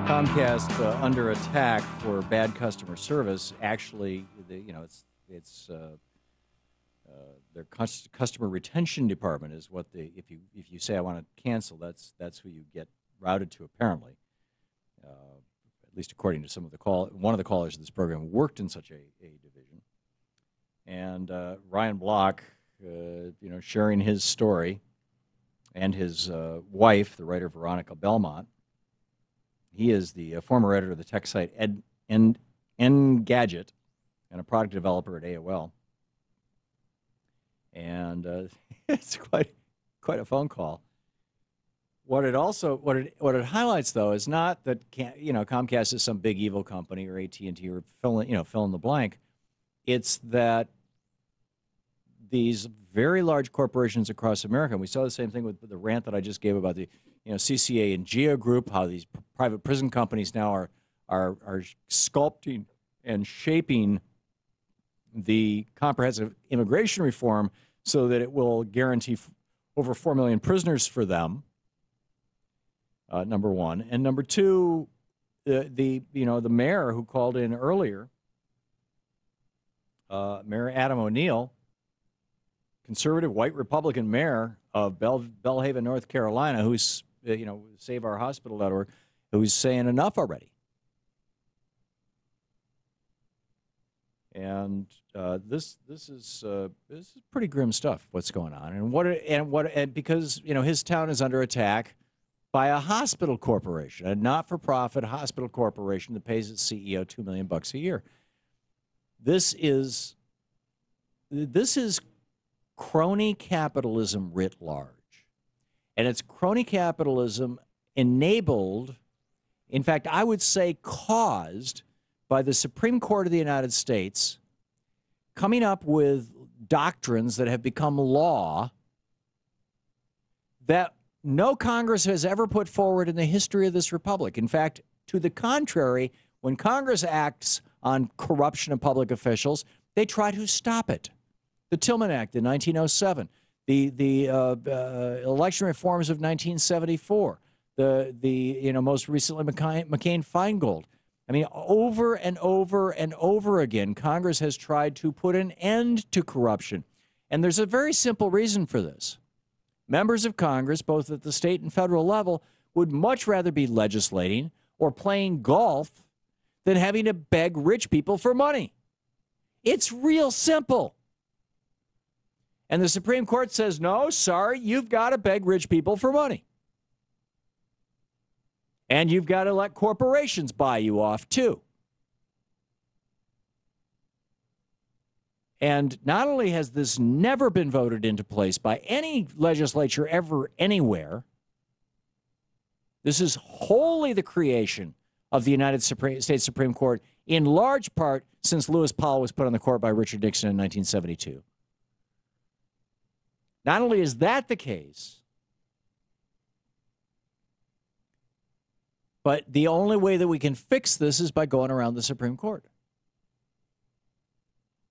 Comcast under attack for bad customer service. Actually, it's their customer retention department is what they. If you say I want to cancel, that's who you get routed to. Apparently, at least according to some of the one of the callers of this program worked in such a division. And Ryan Block, sharing his story, and his wife, the writer Veronica Belmont. He is the former editor of the tech site Engadget and a product developer at AOL. And it's quite a phone call. What it highlights, though, is not that Comcast is some big evil company or AT&T or fill in the blank. It's that these very large corporations across America, and we saw the same thing with the rant that I just gave about the CCA and GEO Group, how these private prison companies now are sculpting and shaping the comprehensive immigration reform so that it will guarantee over 4 million prisoners for them. Number one, and number two, the mayor who called in earlier, Mayor Adam O'Neill, conservative white Republican mayor of Belhaven, North Carolina, who's SaveOurHospital.org, who's saying enough already. And this is pretty grim stuff. What's going on, and because his town is under attack by a hospital corporation, a not-for-profit hospital corporation that pays its CEO $2 million a year. This is crony capitalism writ large. And it's crony capitalism enabled, in fact, I would say caused, by the Supreme Court of the United States coming up with doctrines that have become law that no Congress has ever put forward in the history of this republic. In fact, to the contrary, when Congress acts on corruption of public officials, they try to stop it. The Tillman Act in 1907, the election reforms of 1974, the most recently McCain-Feingold. I mean, over and over and over again, Congress has tried to put an end to corruption. And there's a very simple reason for this. Members of Congress, both at the state and federal level, would much rather be legislating or playing golf than having to beg rich people for money. It's real simple. And the Supreme Court says, no, sorry, you've got to beg rich people for money. And you've got to let corporations buy you off, too. And not only has this never been voted into place by any legislature ever anywhere, this is wholly the creation of the United States Supreme Court, in large part since Lewis Powell was put on the court by Richard Nixon in 1972. Not only is that the case, but the only way that we can fix this is by going around the Supreme Court,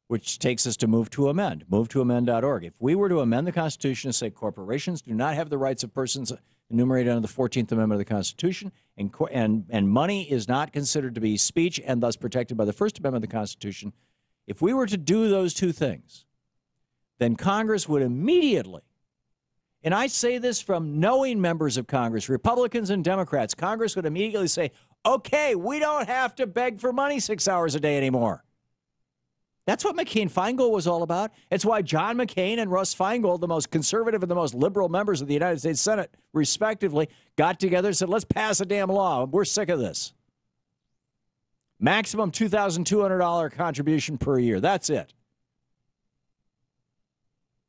which takes us to move to amend.org. If we were to amend the Constitution to say corporations do not have the rights of persons enumerated under the 14th Amendment of the Constitution, and money is not considered to be speech and thus protected by the First Amendment of the Constitution, if we were to do those two things, then Congress would immediately, and I say this from knowing members of Congress, Republicans and Democrats, Congress would immediately say, okay, we don't have to beg for money 6 hours a day anymore. That's what McCain-Feingold was all about. It's why John McCain and Russ Feingold, the most conservative and the most liberal members of the United States Senate, respectively, got together and said, let's pass a damn law. We're sick of this. Maximum $2,200 contribution per year. That's it.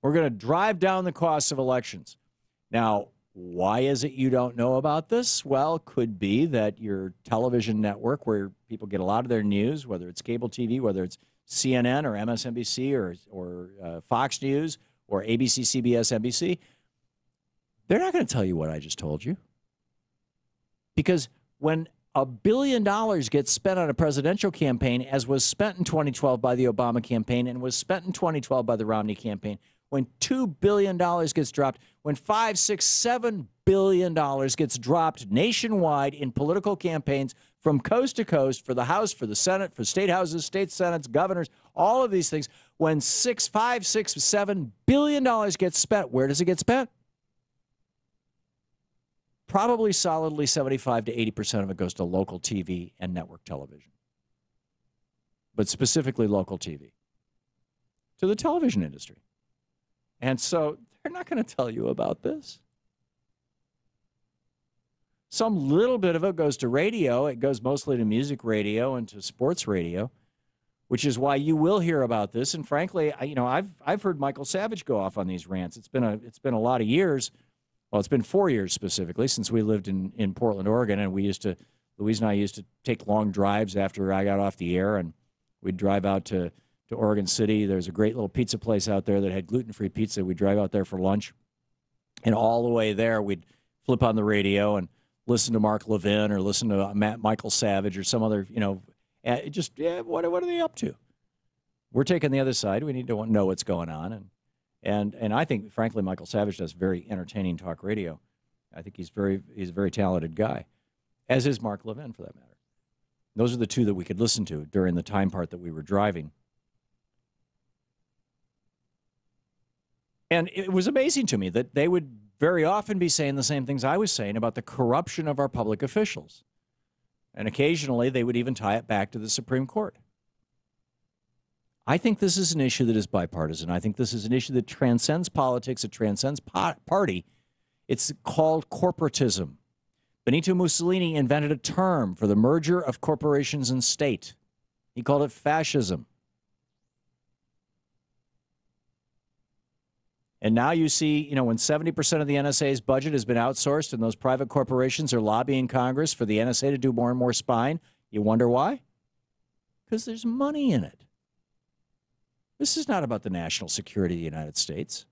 We're going to drive down the costs of elections. Now, why is it you don't know about this? Well, it could be that your television network where people get a lot of their news, whether it's cable TV, whether it's CNN or MSNBC or Fox News or ABC, CBS, NBC, they're not going to tell you what I just told you. Because when $1 billion gets spent on a presidential campaign, as was spent in 2012 by the Obama campaign and was spent in 2012 by the Romney campaign, when $2 billion gets dropped, when $5, $6, $7 billion gets dropped nationwide in political campaigns from coast to coast for the House, for the Senate, for state houses, state senates, governors, all of these things, when $5, $6, $7 billion gets spent, where does it get spent? Probably solidly 75 to 80% of it goes to local TV and network television, but specifically local TV, to the television industry. And so they're not going to tell you about this. Some little bit of it goes to radio. It goes mostly to music radio and to sports radio, which is why you will hear about this. And frankly, I've heard Michael Savage go off on these rants. It's been a lot of years. Well, it's been 4 years specifically since we lived in Portland, Oregon, and Louise and I used to take long drives after I got off the air, and we'd drive out to Oregon City. There's a great little pizza place out there that had gluten-free pizza. We'd drive out there for lunch, and all the way there, we'd flip on the radio and listen to Mark Levin or listen to Michael Savage or some other, what are they up to? We're taking the other side. We need to know what's going on, and I think, frankly, Michael Savage does very entertaining talk radio. I think he's a very talented guy, as is Mark Levin, for that matter. Those are the two that we could listen to during the time part that we were driving. And it was amazing to me that they would very often be saying the same things I was saying about the corruption of our public officials. And occasionally they would even tie it back to the Supreme Court. I think this is an issue that is bipartisan. I think this is an issue that transcends politics. It transcends party. It's called corporatism. Benito Mussolini invented a term for the merger of corporations and state. He called it fascism. And now you see, when 70% of the NSA's budget has been outsourced and those private corporations are lobbying Congress for the NSA to do more and more spying, you wonder why? Because there's money in it. This is not about the national security of the United States.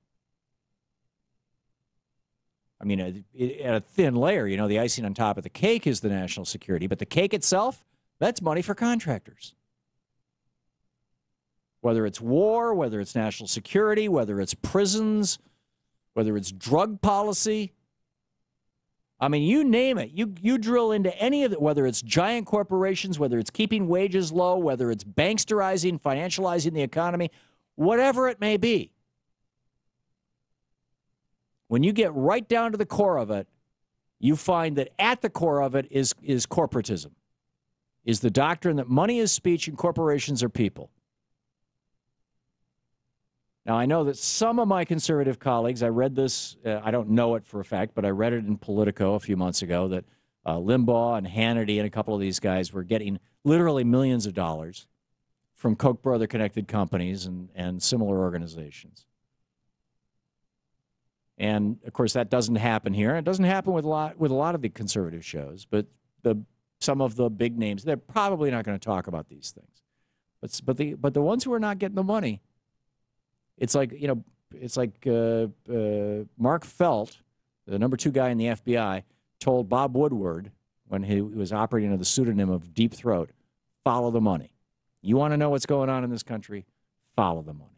I mean, at a thin layer, the icing on top of the cake is the national security, but the cake itself, that's money for contractors. Whether it's war, whether it's national security, whether it's prisons, whether it's drug policy. I mean, you name it. You drill into any of it, whether it's giant corporations, whether it's keeping wages low, whether it's banksterizing, financializing the economy, whatever it may be. When you get right down to the core of it, you find that at the core of it is corporatism, is the doctrine that money is speech and corporations are people. Now, I know that some of my conservative colleagues, I read this, I don't know it for a fact, but I read it in Politico a few months ago, that Limbaugh and Hannity and a couple of these guys were getting literally millions of dollars from Koch brother-connected companies and similar organizations. And, of course, that doesn't happen here. It doesn't happen with a lot of the conservative shows, but some of the big names, they're probably not going to talk about these things. But the ones who are not getting the money, it's like Mark Felt, the number 2 guy in the FBI, told Bob Woodward when he was operating under the pseudonym of Deep Throat, follow the money. You want to know what's going on in this country? Follow the money.